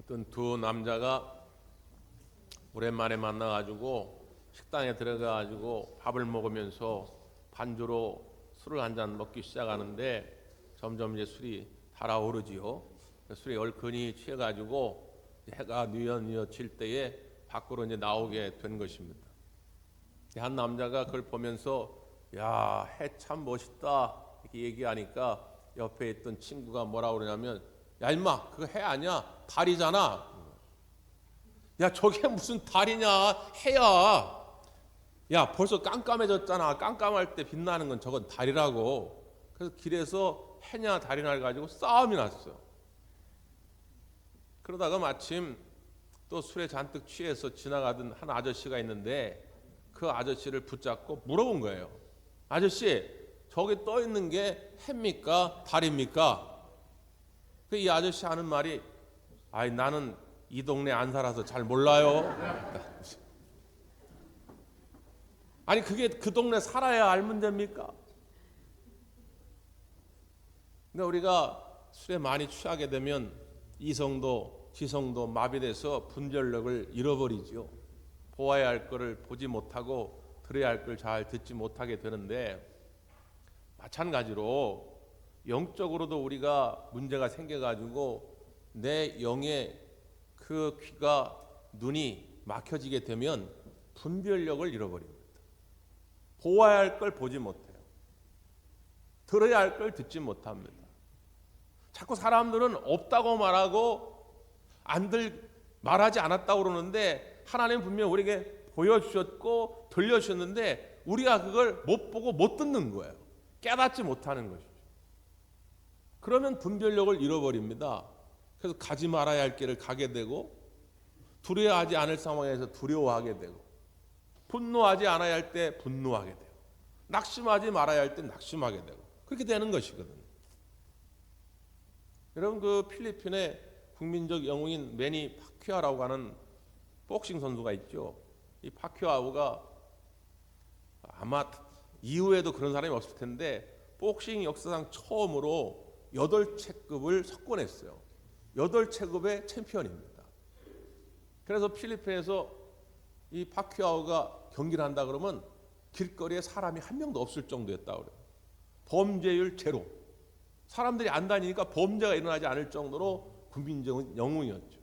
어떤 두 남자가 오랜만에 만나가지고 식당에 들어가가지고 밥을 먹으면서 반주로 술을 한 잔 먹기 시작하는데 점점 이제 술이 달아오르지요. 술이 얼큰이 취해가지고 해가 뉘엿뉘엿 질 때에 밖으로 이제 나오게 된 것입니다. 한 남자가 그걸 보면서 야, 해 참 멋있다 이렇게 얘기하니까 옆에 있던 친구가 뭐라 그러냐면 야 임마 그거 해 아니야 달이잖아. 야 저게 무슨 달이냐 해야. 야 벌써 깜깜해졌잖아. 깜깜할 때 빛나는 건 저건 달이라고. 그래서 길에서 해냐 달이냐 가지고 싸움이 났어. 그러다가 마침 또 술에 잔뜩 취해서 지나가던 한 아저씨가 있는데 그 아저씨를 붙잡고 물어본 거예요. 아저씨 저기 떠 있는 게 해입니까 달입니까? 이 아저씨 하는 말이 아이 나는 이 동네 안 살아서 잘 몰라요. 아니 그게 그 동네 살아야 알면 됩니까? 근데 우리가 술에 많이 취하게 되면 이성도 지성도 마비돼서 분별력을 잃어버리죠. 보아야 할 거를 보지 못하고 들어야 할 걸 잘 듣지 못하게 되는데 마찬가지로 영적으로도 우리가 문제가 생겨가지고 내 영의 그 귀가 눈이 막혀지게 되면 분별력을 잃어버립니다. 보아야 할 걸 보지 못해요. 들어야 할 걸 듣지 못합니다. 자꾸 사람들은 없다고 말하고 말하지 않았다고 그러는데 하나님 분명 우리에게 보여주셨고 들려주셨는데 우리가 그걸 못 보고 못 듣는 거예요. 깨닫지 못하는 것이죠. 그러면 분별력을 잃어버립니다. 그래서 가지 말아야 할 길을 가게 되고 두려워하지 않을 상황에서 두려워하게 되고 분노하지 않아야 할 때 분노하게 되고 낙심하지 말아야 할 때 낙심하게 되고 그렇게 되는 것이거든요. 여러분 그 필리핀의 국민적 영웅인 매니 파퀴아오라고 하는 복싱 선수가 있죠. 이 파퀴아오가 아마 이후에도 그런 사람이 없을 텐데 복싱 역사상 처음으로 8체급을 석권했어요. 8체급의 챔피언입니다. 그래서 필리핀에서 이 파퀴아오가 경기를 한다 그러면 길거리에 사람이 한 명도 없을 정도였다고 그래요. 범죄율 제로. 사람들이 안 다니니까 범죄가 일어나지 않을 정도로 국민적 영웅이었죠.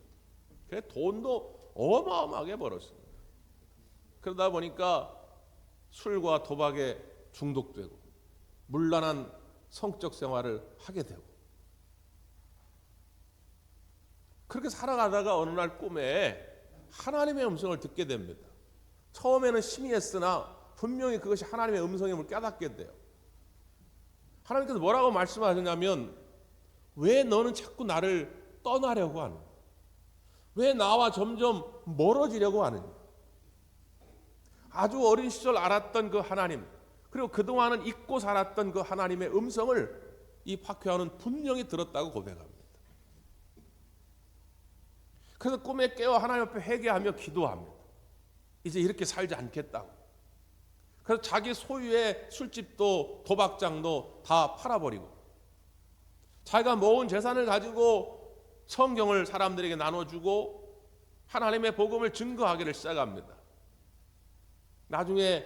그래서 돈도 어마어마하게 벌었습니다. 그러다 보니까 술과 도박에 중독되고 문란한 성적 생활을 하게 되고 그렇게 살아가다가 어느 날 꿈에 하나님의 음성을 듣게 됩니다. 처음에는 심의했으나 분명히 그것이 하나님의 음성임을 깨닫게 돼요. 하나님께서 뭐라고 말씀하셨냐면 왜 너는 자꾸 나를 떠나려고 하느냐? 왜 나와 점점 멀어지려고 하느냐? 아주 어린 시절 알았던 그 하나님 그리고 그동안은 잊고 살았던 그 하나님의 음성을 이 파퀴아오는 분명히 들었다고 고백합니다. 그래서 꿈에 깨어 하나님 앞에 회개하며 기도합니다. 이제 이렇게 살지 않겠다고. 그래서 자기 소유의 술집도 도박장도 다 팔아버리고 자기가 모은 재산을 가지고 성경을 사람들에게 나눠주고 하나님의 복음을 증거하기를 시작합니다. 나중에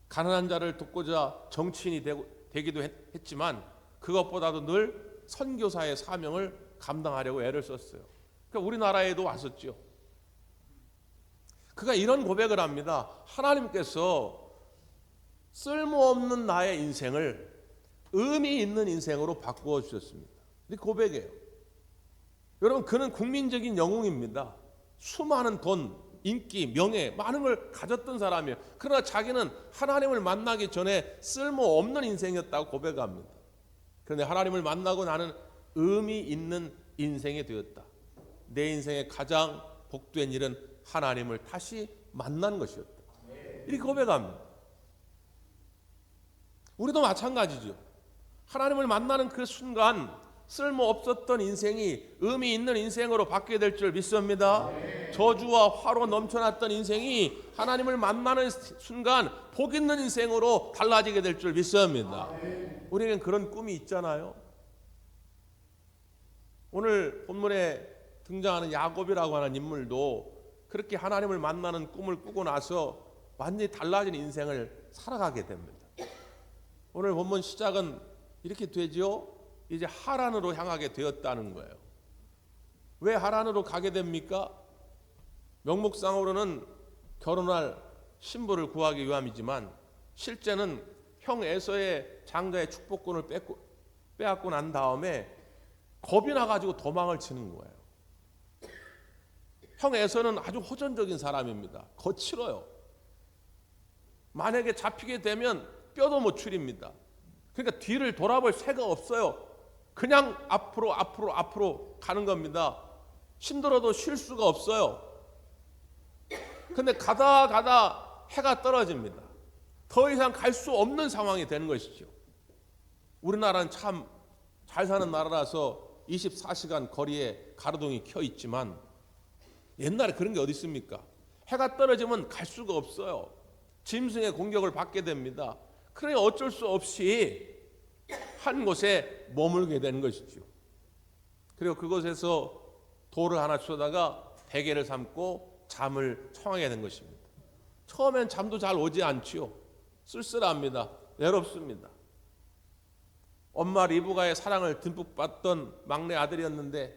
가난한 자를 돕고자 정치인이 되기도 했지만 그것보다도 늘 선교사의 사명을 감당하려고 애를 썼어요. 그러니까 우리나라에도 왔었죠. 그가 이런 고백을 합니다. 하나님께서 쓸모없는 나의 인생을 의미 있는 인생으로 바꾸어 주셨습니다. 이 고백이에요. 여러분 그는 국민적인 영웅입니다. 수많은 돈, 인기, 명예, 많은 걸 가졌던 사람이에요. 그러나 자기는 하나님을 만나기 전에 쓸모없는 인생이었다고 고백합니다. 그런데 하나님을 만나고 나는 의미 있는 인생이 되었다. 내 인생의 가장 복된 일은 하나님을 다시 만난 것이었다. 이렇게 고백합니다. 우리도 마찬가지죠. 하나님을 만나는 그 순간 쓸모없었던 인생이 의미 있는 인생으로 바뀌게 될 줄 믿습니다. 저주와 화로 넘쳐났던 인생이 하나님을 만나는 순간 복 있는 인생으로 달라지게 될 줄 믿습니다. 우리는 그런 꿈이 있잖아요. 오늘 본문에 등장하는 야곱이라고 하는 인물도 그렇게 하나님을 만나는 꿈을 꾸고 나서 완전히 달라진 인생을 살아가게 됩니다. 오늘 본문 시작은 이렇게 되지요. 이제 하란으로 향하게 되었다는 거예요. 왜 하란으로 가게 됩니까? 명목상으로는 결혼할 신부를 구하기 위함이지만 실제는 형 에서의 장자의 축복권을 빼앗고 난 다음에 겁이 나가지고 도망을 치는 거예요. 형 에서는 아주 호전적인 사람입니다. 거칠어요. 만약에 잡히게 되면 뼈도 못 추립니다. 그러니까 뒤를 돌아볼 새가 없어요. 그냥 앞으로 가는 겁니다. 힘들어도 쉴 수가 없어요. 근데 가다 해가 떨어집니다. 더 이상 갈 수 없는 상황이 되는 것이죠. 우리나라는 참 잘 사는 나라라서 24시간 거리에 가로등이 켜 있지만 옛날에 그런 게 어디 있습니까? 해가 떨어지면 갈 수가 없어요. 짐승의 공격을 받게 됩니다. 그러니 어쩔 수 없이 한 곳에 머물게 되는 것이죠. 그리고 그곳에서 돌을 하나 주워다가 베개를 삼고 잠을 청하게 된 것입니다. 처음엔 잠도 잘 오지 않지요. 쓸쓸합니다. 외롭습니다. 엄마 리브가의 사랑을 듬뿍 받던 막내 아들이었는데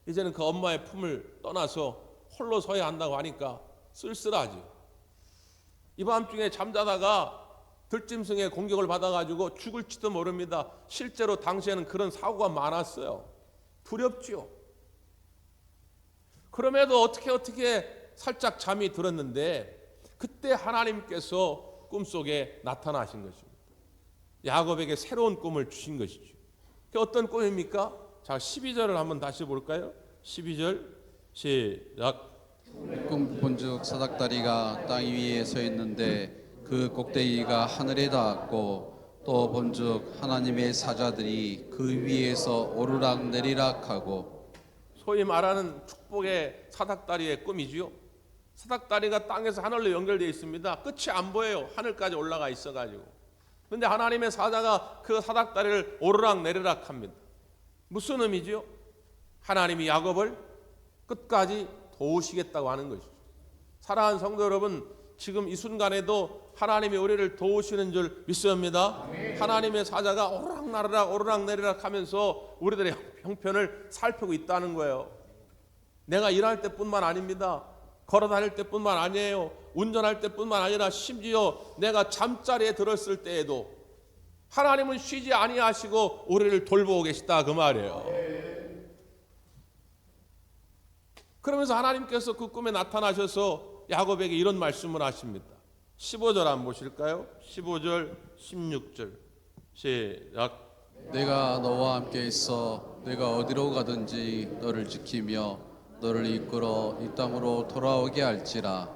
이제는 그 엄마의 품을 떠나서 홀로 서야 한다고 하니까 쓸쓸하지. 이 밤중에 잠자다가 들짐승의 공격을 받아가지고 죽을지도 모릅니다. 실제로 당시에는 그런 사고가 많았어요. 두렵지요. 그럼에도 어떻게 살짝 잠이 들었는데 그때 하나님께서 꿈속에 나타나신 것입니다. 야곱에게 새로운 꿈을 주신 것이죠. 그게 어떤 꿈입니까? 자, 12절을 한번 다시 볼까요? 12절 시작. 꿈 본즉 사닥다리가 땅 위에 서 있는데 그 꼭대기가 하늘에 닿았고 또 본즉 하나님의 사자들이 그 위에서 오르락 내리락 하고. 소위 말하는 축복의 사닥다리의 꿈이지요. 사닥다리가 땅에서 하늘로 연결되어 있습니다. 끝이 안 보여요. 하늘까지 올라가 있어가지고. 그런데 하나님의 사자가 그 사닥다리를 오르락 내리락 합니다. 무슨 의미지요? 하나님이 야곱을 끝까지 도우시겠다고 하는 것이죠. 사랑하는 성도 여러분, 지금 이 순간에도 하나님이 우리를 도우시는 줄 믿습니다. 하나님의 사자가 오르락 내리락 하면서 우리들의 형편을 살피고 있다는 거예요. 내가 일할 때뿐만 아닙니다. 걸어 다닐 때뿐만 아니에요. 운전할 때뿐만 아니라 심지어 내가 잠자리에 들었을 때에도 하나님은 쉬지 아니하시고 우리를 돌보고 계시다 그 말이에요. 그러면서 하나님께서 그 꿈에 나타나셔서 야곱에게 이런 말씀을 하십니다. 15절 한번 보실까요? 15절 16절 시작. 내가 너와 함께 있어 내가 어디로 가든지 너를 지키며 너를 이끌어 이 땅으로 돌아오게 할지라.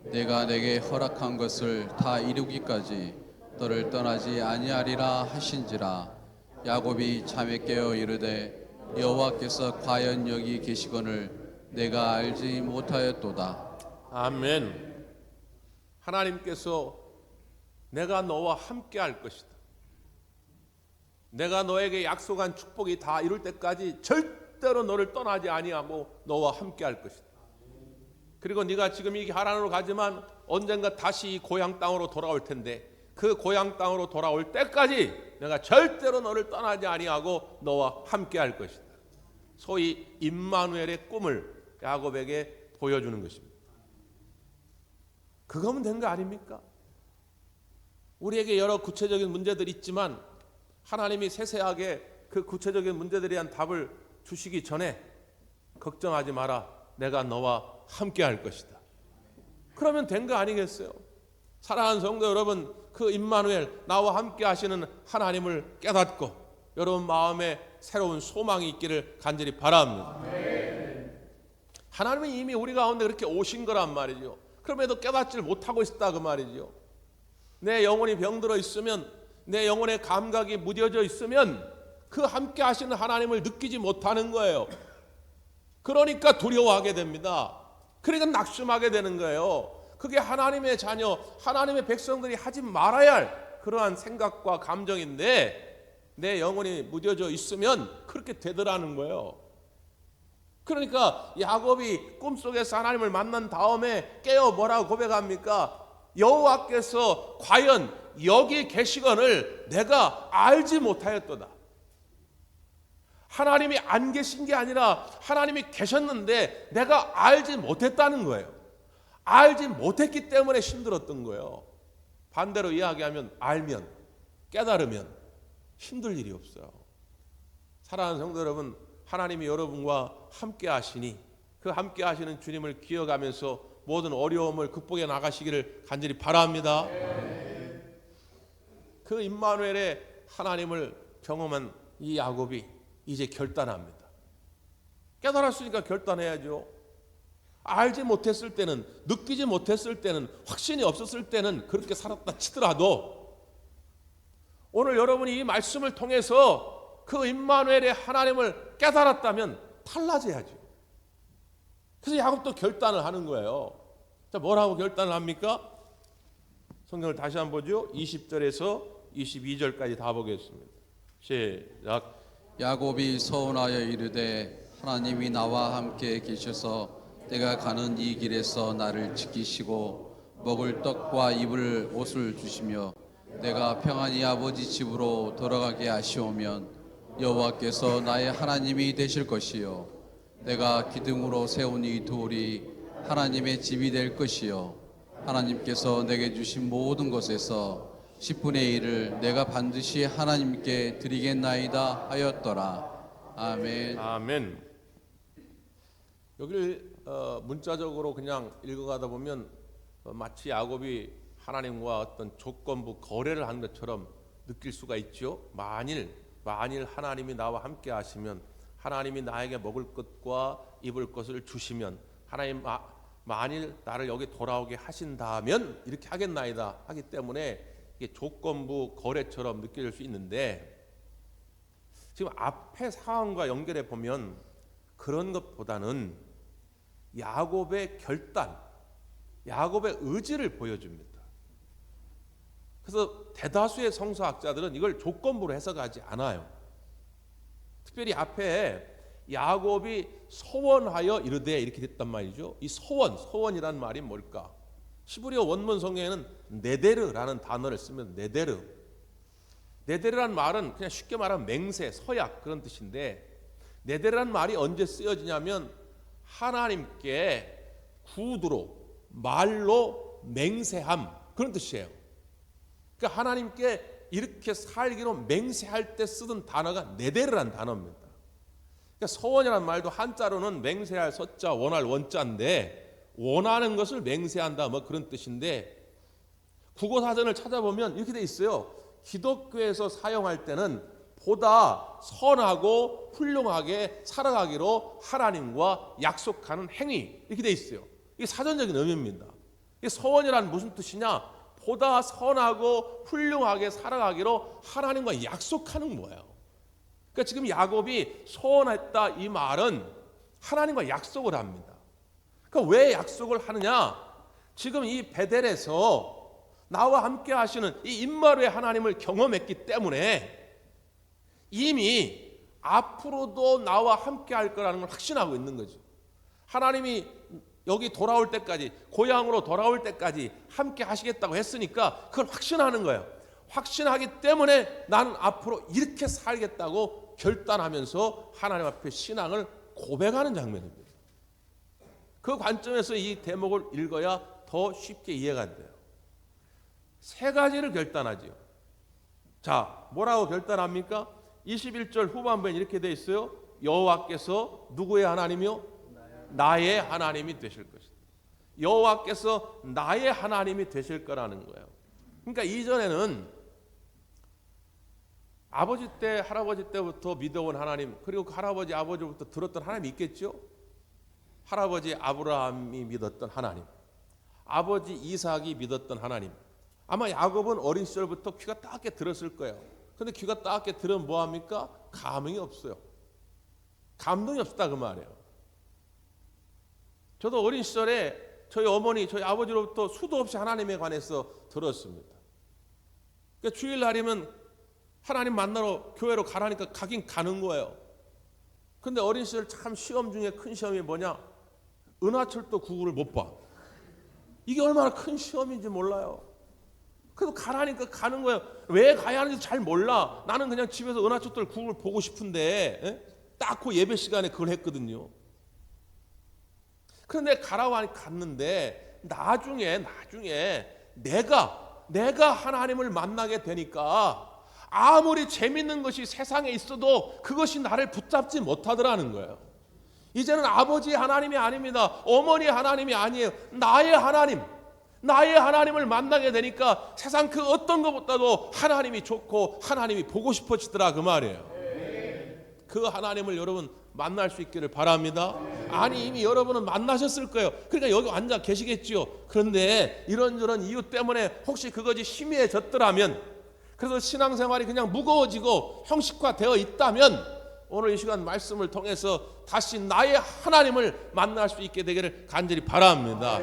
내가 내게 허락한 것을 다 이루기까지 너를 떠나지 아니하리라 하신지라. 야곱이 잠에 깨어 이르되 여호와께서 과연 여기 계시거늘 내가 알지 못하였도다. 아멘. 하나님께서 내가 너와 함께 할 것이다. 내가 너에게 약속한 축복이 다 이룰 때까지 절대로 너를 떠나지 아니하고 너와 함께 할 것이다. 그리고 네가 지금 이 하란으로 가지만 언젠가 다시 이 고향 땅으로 돌아올 텐데 그 고향 땅으로 돌아올 때까지 내가 절대로 너를 떠나지 아니하고 너와 함께 할 것이다. 소위 임마누엘의 꿈을 야곱에게 보여주는 것입니다. 그거면 된 거 아닙니까? 우리에게 여러 구체적인 문제들이 있지만 하나님이 세세하게 그 구체적인 문제들에 대한 답을 주시기 전에 걱정하지 마라. 내가 너와 함께 할 것이다. 그러면 된 거 아니겠어요? 사랑하는 성도 여러분, 그 임마누엘 나와 함께 하시는 하나님을 깨닫고 여러분 마음에 새로운 소망이 있기를 간절히 바랍니다. 하나님은 이미 우리 가운데 그렇게 오신 거란 말이죠. 그럼에도 깨닫지를 못하고 있다 그 말이죠. 내 영혼이 병들어 있으면, 내 영혼의 감각이 무뎌져 있으면 그 함께 하시는 하나님을 느끼지 못하는 거예요. 그러니까 두려워하게 됩니다. 그러니까 낙심하게 되는 거예요. 그게 하나님의 자녀, 하나님의 백성들이 하지 말아야 할 그러한 생각과 감정인데 내 영혼이 무뎌져 있으면 그렇게 되더라는 거예요. 그러니까 야곱이 꿈속에서 하나님을 만난 다음에 깨어 뭐라고 고백합니까? 여호와께서 과연 여기 계시거늘 내가 알지 못하였도다. 하나님이 안 계신 게 아니라 하나님이 계셨는데 내가 알지 못했다는 거예요. 알지 못했기 때문에 힘들었던 거예요. 반대로 이야기하면 알면, 깨달으면 힘들 일이 없어요. 사랑하는 성도 여러분, 하나님이 여러분과 함께 하시니 그 함께 하시는 주님을 기억하면서 모든 어려움을 극복해 나가시기를 간절히 바랍니다. 그 임마누엘의 하나님을 경험한 이 야곱이 이제 결단합니다. 깨달았으니까 결단해야죠. 알지 못했을 때는, 느끼지 못했을 때는, 확신이 없었을 때는 그렇게 살았다 치더라도 오늘 여러분이 이 말씀을 통해서 그 임마누엘의 하나님을 깨달았다면 달라져야죠. 그래서 야곱도 결단을 하는 거예요. 자, 뭐라고 결단을 합니까? 성경을 다시 한번 보죠. 20절에서 22절까지 다 보겠습니다. 시작. 야곱이 서운하여 이르되 하나님이 나와 함께 계셔서 내가 가는 이 길에서 나를 지키시고 먹을 떡과 입을 옷을 주시며 내가 평안히 아버지 집으로 돌아가게 하시오면 여호와께서 나의 하나님이 되실 것이요 내가 기둥으로 세운 이 돌이 하나님의 집이 될 것이요 하나님께서 내게 주신 모든 것에서 10분의 1을 내가 반드시 하나님께 드리겠나이다 하였더라. 아멘. 아멘. 여기를 문자적으로 그냥 읽어가다 보면 마치 야곱이 하나님과 어떤 조건부 거래를 한 것처럼 느낄 수가 있죠. 만일 하나님이 나와 함께 하시면, 하나님이 나에게 먹을 것과 입을 것을 주시면, 하나님 만일 나를 여기 돌아오게 하신다면 이렇게 하겠나이다 하기 때문에 이게 조건부 거래처럼 느껴질 수 있는데, 지금 앞에 상황과 연결해 보면 그런 것보다는 야곱의 결단, 야곱의 의지를 보여줍니다. 그래서 대다수의 성서학자들은 이걸 조건부로 해석하지 않아요. 특별히 앞에 야곱이 소원하여 이르되 이렇게 됐단 말이죠. 이 소원이란 말이 뭘까? 히브리어 원문 성경에는 네데르라는 단어를 쓰면 네데르란 말은 그냥 쉽게 말하면 맹세, 서약 그런 뜻인데, 네데르란 말이 언제 쓰여지냐면 하나님께 구두로 말로 맹세함 그런 뜻이에요. 그러니까 하나님께 이렇게 살기로 맹세할 때 쓰던 단어가 네데르란 단어입니다. 그러니까 서원이라는 말도 한자로는 맹세할 서자, 원할 원자인데 원하는 것을 맹세한다 뭐 그런 뜻인데, 국어사전을 찾아보면 이렇게 돼 있어요. 기독교에서 사용할 때는 보다 선하고 훌륭하게 살아가기로 하나님과 약속하는 행위 이렇게 돼 있어요. 이게 사전적인 의미입니다. 이 서원이란 무슨 뜻이냐? 보다 선하고 훌륭하게 살아가기로 하나님과 약속하는 거예요. 그러니까 지금 야곱이 소원했다 이 말은 하나님과 약속을 합니다. 그러니까 왜 약속을 하느냐? 지금 이 베델에서 나와 함께 하시는 이 임마누엘 하나님을 경험했기 때문에 이미 앞으로도 나와 함께 할 거라는 걸 확신하고 있는 거죠. 하나님이 여기 돌아올 때까지, 고향으로 돌아올 때까지 함께 하시겠다고 했으니까 그걸 확신하는 거예요. 확신하기 때문에 나는 앞으로 이렇게 살겠다고 결단하면서 하나님 앞에 신앙을 고백하는 장면입니다. 그 관점에서 이 대목을 읽어야 더 쉽게 이해가 돼요. 세 가지를 결단하죠. 자, 뭐라고 결단합니까? 21절 후반부에 이렇게 돼 있어요. 여호와께서 누구의 하나님이요? 나의 하나님이 되실 것이다. 여호와께서 나의 하나님이 되실 거라는 거예요. 그러니까 이전에는 아버지 때, 할아버지 때부터 믿어온 하나님, 그리고 그 할아버지, 아버지부터 들었던 하나님이 있겠죠? 할아버지 아브라함이 믿었던 하나님, 아버지 이삭이 믿었던 하나님. 아마 야곱은 어린 시절부터 귀가 따갑게 들었을 거예요. 근데 귀가 따갑게 들으면 뭐합니까? 감흥이 없어요. 감동이 없다 그 말이에요. 저도 어린 시절에 저희 어머니, 저희 아버지로부터 수도 없이 하나님에 관해서 들었습니다. 그러니까 주일날이면 하나님 만나러 교회로 가라니까 가긴 가는 거예요. 근데 어린 시절 참 시험 중에 큰 시험이 뭐냐? 은하철도 9구를 못 봐. 이게 얼마나 큰 시험인지 몰라요. 그래도 가라니까 가는 거예요. 왜 가야 하는지 잘 몰라. 나는 그냥 집에서 은하철도 9구를 보고 싶은데 딱 그 예배 시간에 그걸 했거든요. 그런데 가라고 하니 갔는데 나중에 내가 하나님을 만나게 되니까 아무리 재밌는 것이 세상에 있어도 그것이 나를 붙잡지 못하더라는 거예요. 이제는 아버지 하나님이 아닙니다. 어머니 하나님이 아니에요. 나의 하나님을 만나게 되니까 세상 그 어떤 것보다도 하나님이 좋고 하나님이 보고 싶어지더라 그 말이에요. 그 하나님을 여러분 만날 수 있기를 바랍니다. 아니 이미 여러분은 만나셨을 거예요. 그러니까 여기 앉아 계시겠지요. 그런데 이런저런 이유 때문에 혹시 그것이 희미해졌더라면, 그래서 신앙생활이 그냥 무거워지고 형식화되어 있다면 오늘 이 시간 말씀을 통해서 다시 나의 하나님을 만날 수 있게 되기를 간절히 바랍니다.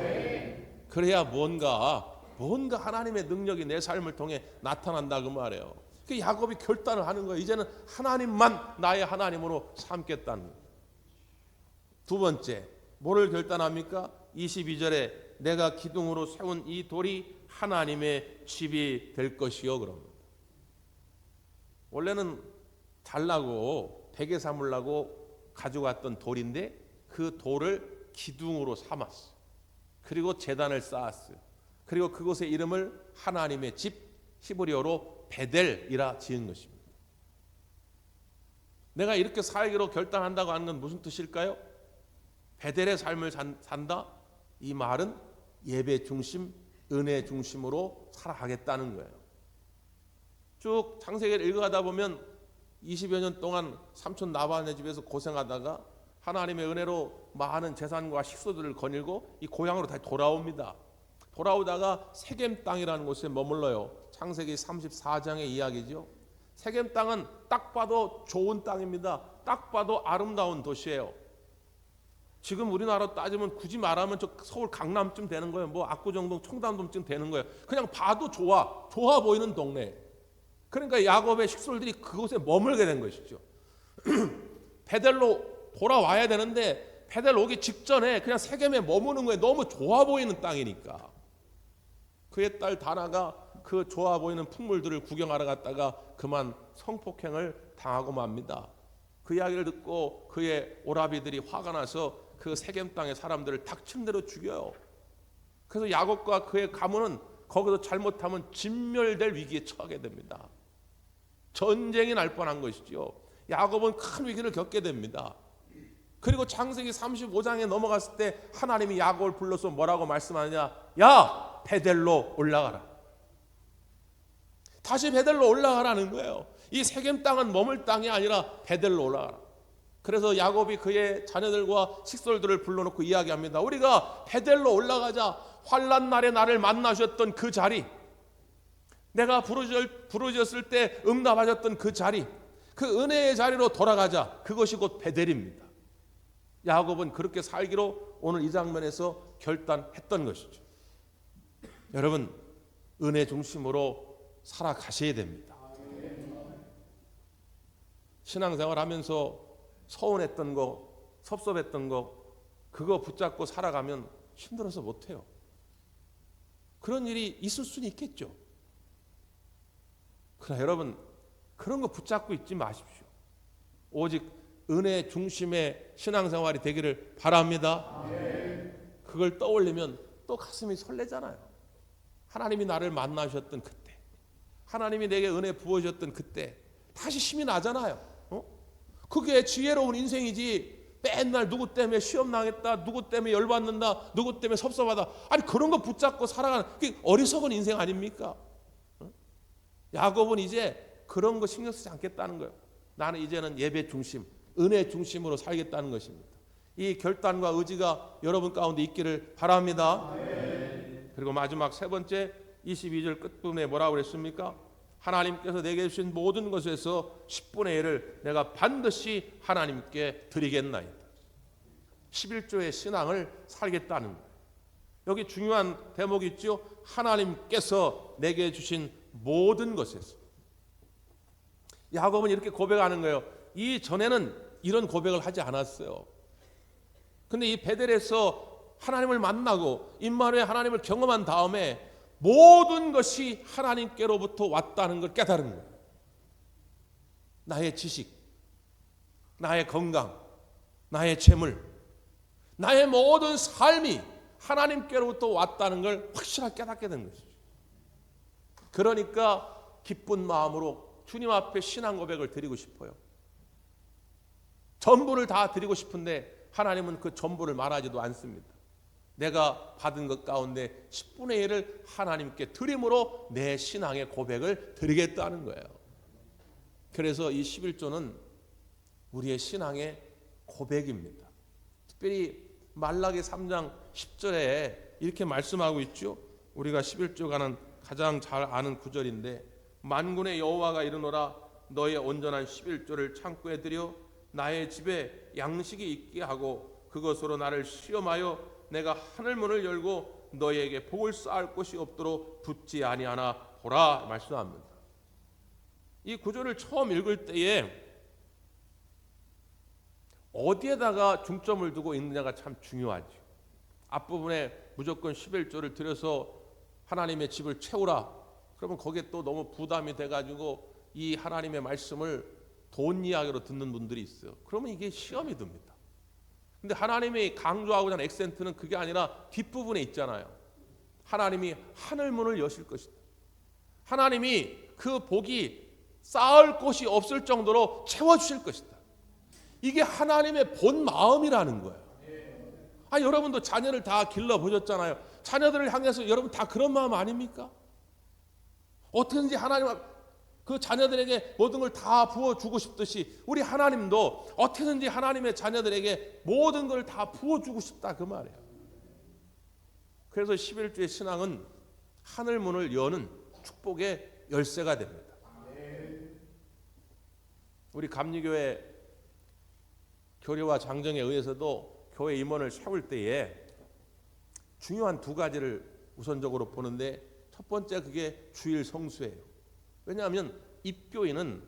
그래야 뭔가 하나님의 능력이 내 삶을 통해 나타난다 그 말이에요. 그 야곱이 결단을 하는 거예요. 이제는 하나님만 나의 하나님으로 삼겠다는 거예요. 두 번째, 뭐를 결단합니까? 22절에 내가 기둥으로 세운 이 돌이 하나님의 집이 될 것이요 그럽니다. 원래는 달라고 베개 삼으려고 가져갔던 돌인데 그 돌을 기둥으로 삼았어요. 그리고 제단을 쌓았어요. 그리고 그곳의 이름을 하나님의 집, 히브리어로 베델이라 지은 것입니다. 내가 이렇게 살기로 결단한다고 하는 건 무슨 뜻일까요? 베델의 삶을 산다? 이 말은 예배 중심, 은혜 중심으로 살아가겠다는 거예요. 쭉 창세기를 읽어가다 보면 20여 년 동안 삼촌 나반의 집에서 고생하다가 하나님의 은혜로 많은 재산과 식소들을 거닐고 이 고향으로 다시 돌아옵니다. 돌아오다가 세겜 땅이라는 곳에 머물러요. 창세기 34장의 이야기죠. 세겜 땅은 딱 봐도 좋은 땅입니다. 딱 봐도 아름다운 도시예요. 지금 우리나라로 따지면 굳이 말하면 저 서울 강남쯤 되는 거예요. 뭐 압구정동 청담동쯤 되는 거예요. 그냥 봐도 좋아 보이는 동네. 그러니까 야곱의 식솔들이 그곳에 머물게 된 것이죠. 베델로 돌아와야 되는데 베델 오기 직전에 그냥 세겜에 머무는 거예요. 너무 좋아 보이는 땅이니까. 그의 딸 다나가 그 좋아 보이는 풍물들을 구경하러 갔다가 그만 성폭행을 당하고 맙니다. 그 이야기를 듣고 그의 오라비들이 화가 나서 그 세겜 땅의 사람들을 닥친 대로 죽여요. 그래서 야곱과 그의 가문은 거기서 잘못하면 진멸될 위기에 처하게 됩니다. 전쟁이 날 뻔한 것이죠. 야곱은 큰 위기를 겪게 됩니다. 그리고 창세기 35장에 넘어갔을 때 하나님이 야곱을 불러서 뭐라고 말씀하느냐? 야, 베델로 올라가라. 다시 베델로 올라가라는 거예요. 이 세겜 땅은 머물 땅이 아니라 베델로 올라가라. 그래서 야곱이 그의 자녀들과 식솔들을 불러놓고 이야기합니다. 우리가 베델로 올라가자. 환난 날에 나를 만나셨던 그 자리, 내가 부르짖었을 때 응답하셨던 그 자리, 그 은혜의 자리로 돌아가자. 그것이 곧 베델입니다. 야곱은 그렇게 살기로 오늘 이 장면에서 결단했던 것이죠. 여러분, 은혜 중심으로 살아가셔야 됩니다. 신앙생활 하면서 서운했던 거, 섭섭했던 거, 그거 붙잡고 살아가면 힘들어서 못해요. 그런 일이 있을 수는 있겠죠. 그러나 여러분, 그런 거 붙잡고 있지 마십시오. 오직 은혜 중심의 신앙생활이 되기를 바랍니다. 그걸 떠올리면 또 가슴이 설레잖아요. 하나님이 나를 만나셨던 그때, 하나님이 내게 은혜 부어주셨던 그때 다시 힘이 나잖아요. 그게 지혜로운 인생이지. 맨날 누구 때문에 시험 당했다, 누구 때문에 열받는다, 누구 때문에 섭섭하다, 아니 그런 거 붙잡고 살아가는 그게 어리석은 인생 아닙니까? 야곱은 이제 그런 거 신경 쓰지 않겠다는 거예요. 나는 이제는 예배 중심, 은혜 중심으로 살겠다는 것입니다. 이 결단과 의지가 여러분 가운데 있기를 바랍니다. 그리고 마지막 세 번째 22절 끝부분에 뭐라고 그랬습니까? 하나님께서 내게 주신 모든 것에서 10분의 1을 내가 반드시 하나님께 드리겠나이다. 11조의 신앙을 살겠다는 거예요. 여기 중요한 대목이 있죠. 하나님께서 내게 주신 모든 것에서. 야곱은 이렇게 고백하는 거예요. 이 전에는 이런 고백을 하지 않았어요. 근데 이 베델에서 하나님을 만나고 임마누엘 하나님을 경험한 다음에 모든 것이 하나님께로부터 왔다는 걸 깨달은 거예요. 나의 지식, 나의 건강, 나의 재물, 나의 모든 삶이 하나님께로부터 왔다는 걸 확실하게 깨닫게 된 것이죠. 그러니까 기쁜 마음으로 주님 앞에 신앙 고백을 드리고 싶어요. 전부를 다 드리고 싶은데 하나님은 그 전부를 말하지도 않습니다. 내가 받은 것 가운데 10분의 1을 하나님께 드림으로 내 신앙의 고백을 드리겠다는 거예요. 그래서 이 11조는 우리의 신앙의 고백입니다. 특별히 말라기 3장 10절에 이렇게 말씀하고 있죠. 우리가 11조가는 가장 잘 아는 구절인데, 만군의 여호와가 이르노라 너의 온전한 11조를 창고에 들여 나의 집에 양식이 있게 하고 그것으로 나를 시험하여 내가 하늘 문을 열고 너희에게 복을 쌓을 곳이 없도록 붙지 아니하나 보라 말씀합니다. 이 구절을 처음 읽을 때에 어디에다가 중점을 두고 읽느냐가 참 중요하죠. 앞부분에 무조건 11조를 들여서 하나님의 집을 채우라. 그러면 거기에 또 너무 부담이 돼가지고 이 하나님의 말씀을 돈 이야기로 듣는 분들이 있어요. 그러면 이게 시험이 듭니다. 근데 하나님이 강조하고자 하는 액센트는 그게 아니라 뒷부분에 있잖아요. 하나님이 하늘 문을 여실 것이다. 하나님이 그 복이 쌓을 곳이 없을 정도로 채워주실 것이다. 이게 하나님의 본 마음이라는 거예요. 여러분도 자녀를 다 길러보셨잖아요. 자녀들을 향해서 여러분 다 그런 마음 아닙니까? 어떻게든지 하나님 그 자녀들에게 모든 걸 다 부어주고 싶듯이 우리 하나님도 어떻게든지 하나님의 자녀들에게 모든 걸 다 부어주고 싶다 그 말이에요. 그래서 11조의 신앙은 하늘 문을 여는 축복의 열쇠가 됩니다. 우리 감리교회 교리와 장정에 의해서도 교회 임원을 세울 때에 중요한 두 가지를 우선적으로 보는데, 첫 번째 그게 주일 성수예요. 왜냐하면 입교인은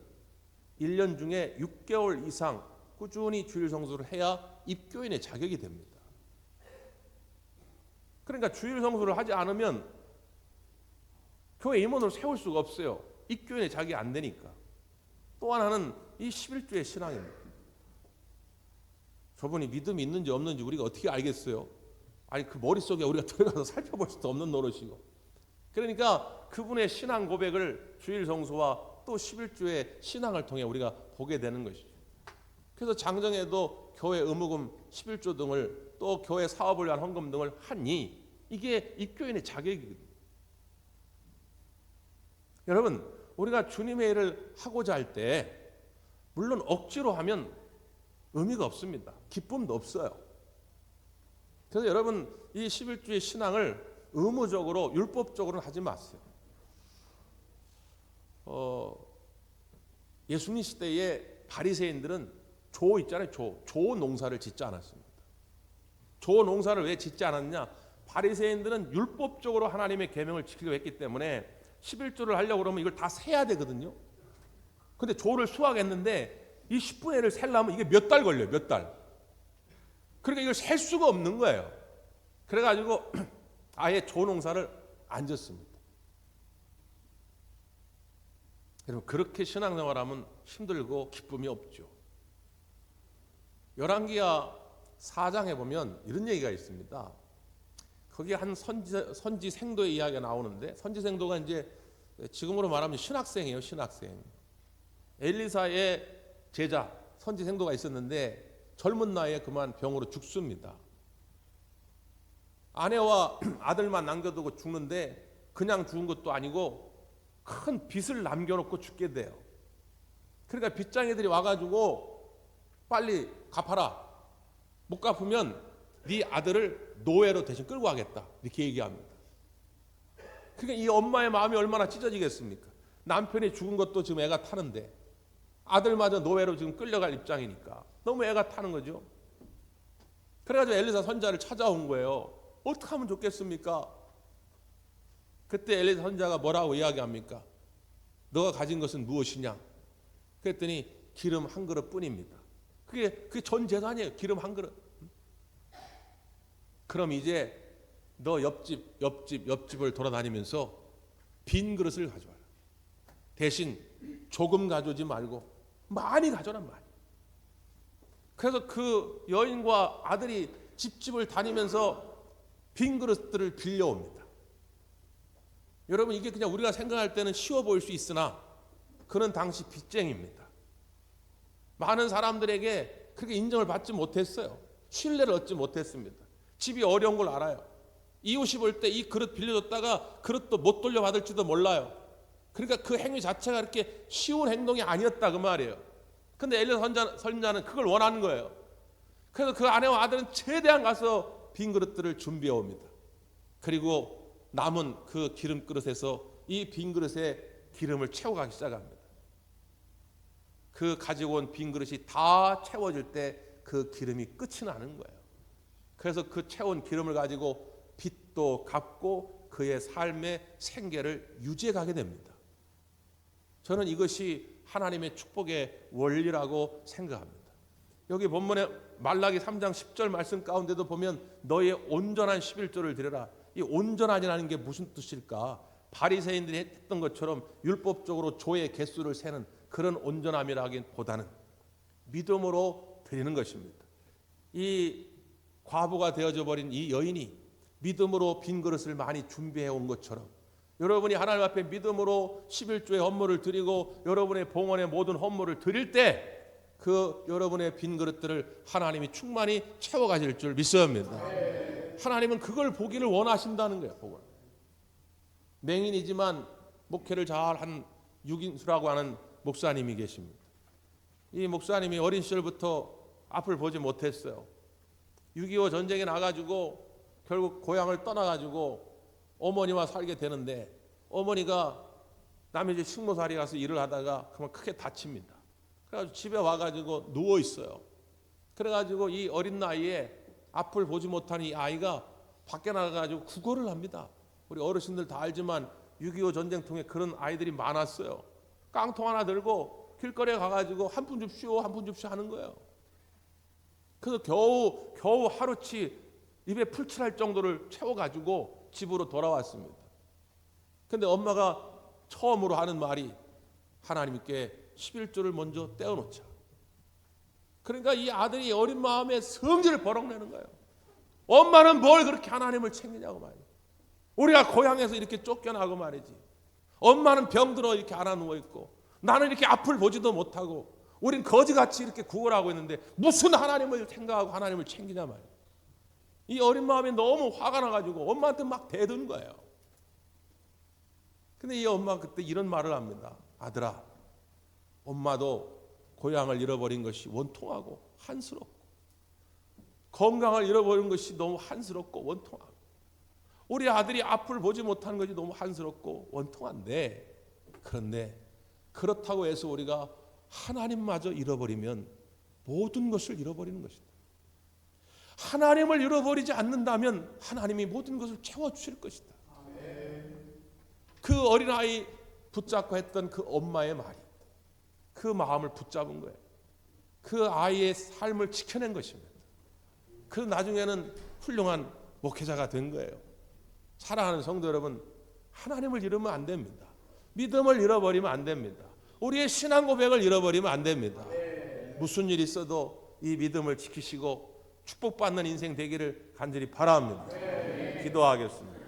1년 중에 6개월 이상 꾸준히 주일 성수를 해야 입교인의 자격이 됩니다. 그러니까 주일 성수를 하지 않으면 교회 임원으로 세울 수가 없어요. 입교인의 자격이 안 되니까. 또 하나는 이 11조의 신앙입니다. 저분이 믿음이 있는지 없는지 우리가 어떻게 알겠어요? 그 머릿속에 우리가 들어가서 살펴볼 수도 없는 노릇이고. 그러니까 그분의 신앙 고백을 주일 성수와 또 11조의 신앙을 통해 우리가 보게 되는 것이죠. 그래서 장정에도 교회 의무금 11조 등을 또 교회 사업을 위한 헌금 등을 하니 이게 입교인의 자격이거든요. 여러분, 우리가 주님의 일을 하고자 할 때 물론 억지로 하면 의미가 없습니다. 기쁨도 없어요. 그래서 여러분 이 11조의 신앙을 의무적으로 율법적으로는 하지 마세요. 예수님 시대에 바리새인들은 조 있잖아요. 조 농사를 짓지 않았습니다. 조 농사를 왜 짓지 않았냐? 바리새인들은 율법적으로 하나님의 계명을 지키려고 했기 때문에 11조를 하려고 그러면 이걸 다 세야 되거든요. 근데 조를 수확했는데 이 10분의 1을 세려면 이게 몇 달 걸려요. 몇 달. 그러니까 이걸 셀 수가 없는 거예요. 그래가지고 아예 조 농사를 안 짓습니다. 여러분, 그렇게 신앙생활하면 힘들고 기쁨이 없죠. 열왕기하 4장에 보면 이런 얘기가 있습니다. 거기에 한 선지 생도의 이야기가 나오는데, 선지 생도가 이제 지금으로 말하면 신학생이에요. 신학생. 엘리사의 제자 선지 생도가 있었는데 젊은 나이에 그만 병으로 죽습니다. 아내와 아들만 남겨두고 죽는데 그냥 죽은 것도 아니고 큰 빚을 남겨놓고 죽게 돼요. 그러니까 빚장이들이 와가지고 빨리 갚아라. 못 갚으면 네 아들을 노예로 대신 끌고 가겠다. 이렇게 얘기합니다. 그러니까 이 엄마의 마음이 얼마나 찢어지겠습니까? 남편이 죽은 것도 지금 애가 타는데 아들마저 노예로 지금 끌려갈 입장이니까 너무 애가 타는 거죠. 그래가지고 엘리사 선자를 찾아온 거예요. 어떻게 하면 좋겠습니까? 그때 엘리사 선자가 뭐라고 이야기합니까? 너가 가진 것은 무엇이냐? 그랬더니 기름 한 그릇뿐입니다. 그게 전 재산이에요. 기름 한 그릇. 그럼 이제 너 옆집을 돌아다니면서 빈 그릇을 가져와라. 대신 조금 가져오지 말고 많이 가져란 말이에요. 그래서 그 여인과 아들이 집집을 다니면서 빈 그릇들을 빌려옵니다. 여러분, 이게 그냥 우리가 생각할 때는 쉬워 보일 수 있으나 그는 당시 빚쟁이입니다. 많은 사람들에게 그렇게 인정을 받지 못했어요. 신뢰를 얻지 못했습니다. 집이 어려운 걸 알아요. 이웃이 볼 때 이 그릇 빌려줬다가 그릇도 못 돌려받을지도 몰라요. 그러니까 그 행위 자체가 그렇게 쉬운 행동이 아니었다 그 말이에요. 근데 엘리야 선지자는 그걸 원하는 거예요. 그래서 그 아내와 아들은 최대한 가서 빈 그릇들을 준비해 옵니다. 그리고 남은 그 기름 그릇에서 이 빈 그릇에 기름을 채워가기 시작합니다. 그 가지고 온 빈 그릇이 다 채워질 때 그 기름이 끝이 나는 거예요. 그래서 그 채운 기름을 가지고 빚도 갚고 그의 삶의 생계를 유지해 가게 됩니다. 저는 이것이 하나님의 축복의 원리라고 생각합니다. 여기 본문에 말라기 3장 10절 말씀 가운데도 보면 너의 온전한 11조를 드려라. 이 온전하지라는 게 무슨 뜻일까? 바리새인들이 했던 것처럼 율법적으로 조의 개수를 세는 그런 온전함이라기보다는 믿음으로 드리는 것입니다. 이 과부가 되어져 버린 이 여인이 믿음으로 빈 그릇을 많이 준비해 온 것처럼 여러분이 하나님 앞에 믿음으로 11조의 헌물을 드리고 여러분의 봉헌의 모든 헌물을 드릴 때 그 여러분의 빈 그릇들을 하나님이 충만히 채워가실 줄 믿습니다. 하나님은 그걸 보기를 원하신다는 거예요. 보고. 맹인이지만 목회를 잘한 유긴수라고 하는 목사님이 계십니다. 이 목사님이 어린 시절부터 앞을 보지 못했어요. 6.25 전쟁에 나가지고 결국 고향을 떠나가지고 어머니와 살게 되는데 어머니가 남의 집 식모살이 가서 일을 하다가 그만 크게 다칩니다. 그래가지고 집에 와가지고 누워 있어요. 그래가지고 이 어린 나이에 앞을 보지 못한 이 아이가 밖에 나가가지고 구걸을 합니다. 우리 어르신들 다 알지만 6.25 전쟁통에 그런 아이들이 많았어요. 깡통 하나 들고 길거리에 가가지고 한 푼 줍시오, 한 푼 줍시오 하는 거예요. 그래서 겨우 하루치 입에 풀칠할 정도를 채워가지고 집으로 돌아왔습니다. 근데 엄마가 처음으로 하는 말이 하나님께 11조를 먼저 떼어놓자. 그러니까 이 아들이 어린 마음에 성질을 버럭내는 거예요. 엄마는 뭘 그렇게 하나님을 챙기냐고 말이에요. 우리가 고향에서 이렇게 쫓겨나고 말이지. 엄마는 병들어 이렇게 안아 누워있고 나는 이렇게 앞을 보지도 못하고 우린 거지같이 이렇게 구걸하고 있는데 무슨 하나님을 생각하고 하나님을 챙기냐 말이에요. 이 어린 마음이 너무 화가 나가지고 엄마한테 막 대든 거예요. 근데 이 엄마가 그때 이런 말을 합니다. 아들아, 엄마도 고향을 잃어버린 것이 원통하고 한스럽고 건강을 잃어버린 것이 너무 한스럽고 원통하고 우리 아들이 앞을 보지 못하는 것이 너무 한스럽고 원통한데 그런데 그렇다고 해서 우리가 하나님마저 잃어버리면 모든 것을 잃어버리는 것이다. 하나님을 잃어버리지 않는다면 하나님이 모든 것을 채워주실 것이다. 그 어린아이 붙잡고 했던 그 엄마의 말이 그 마음을 붙잡은 거예요. 그 아이의 삶을 지켜낸 것입니다. 그 나중에는 훌륭한 목회자가 된 거예요. 사랑하는 성도 여러분, 하나님을 잃으면 안 됩니다. 믿음을 잃어버리면 안 됩니다. 우리의 신앙 고백을 잃어버리면 안 됩니다. 무슨 일이 있어도 이 믿음을 지키시고 축복받는 인생 되기를 간절히 바랍니다. 기도하겠습니다.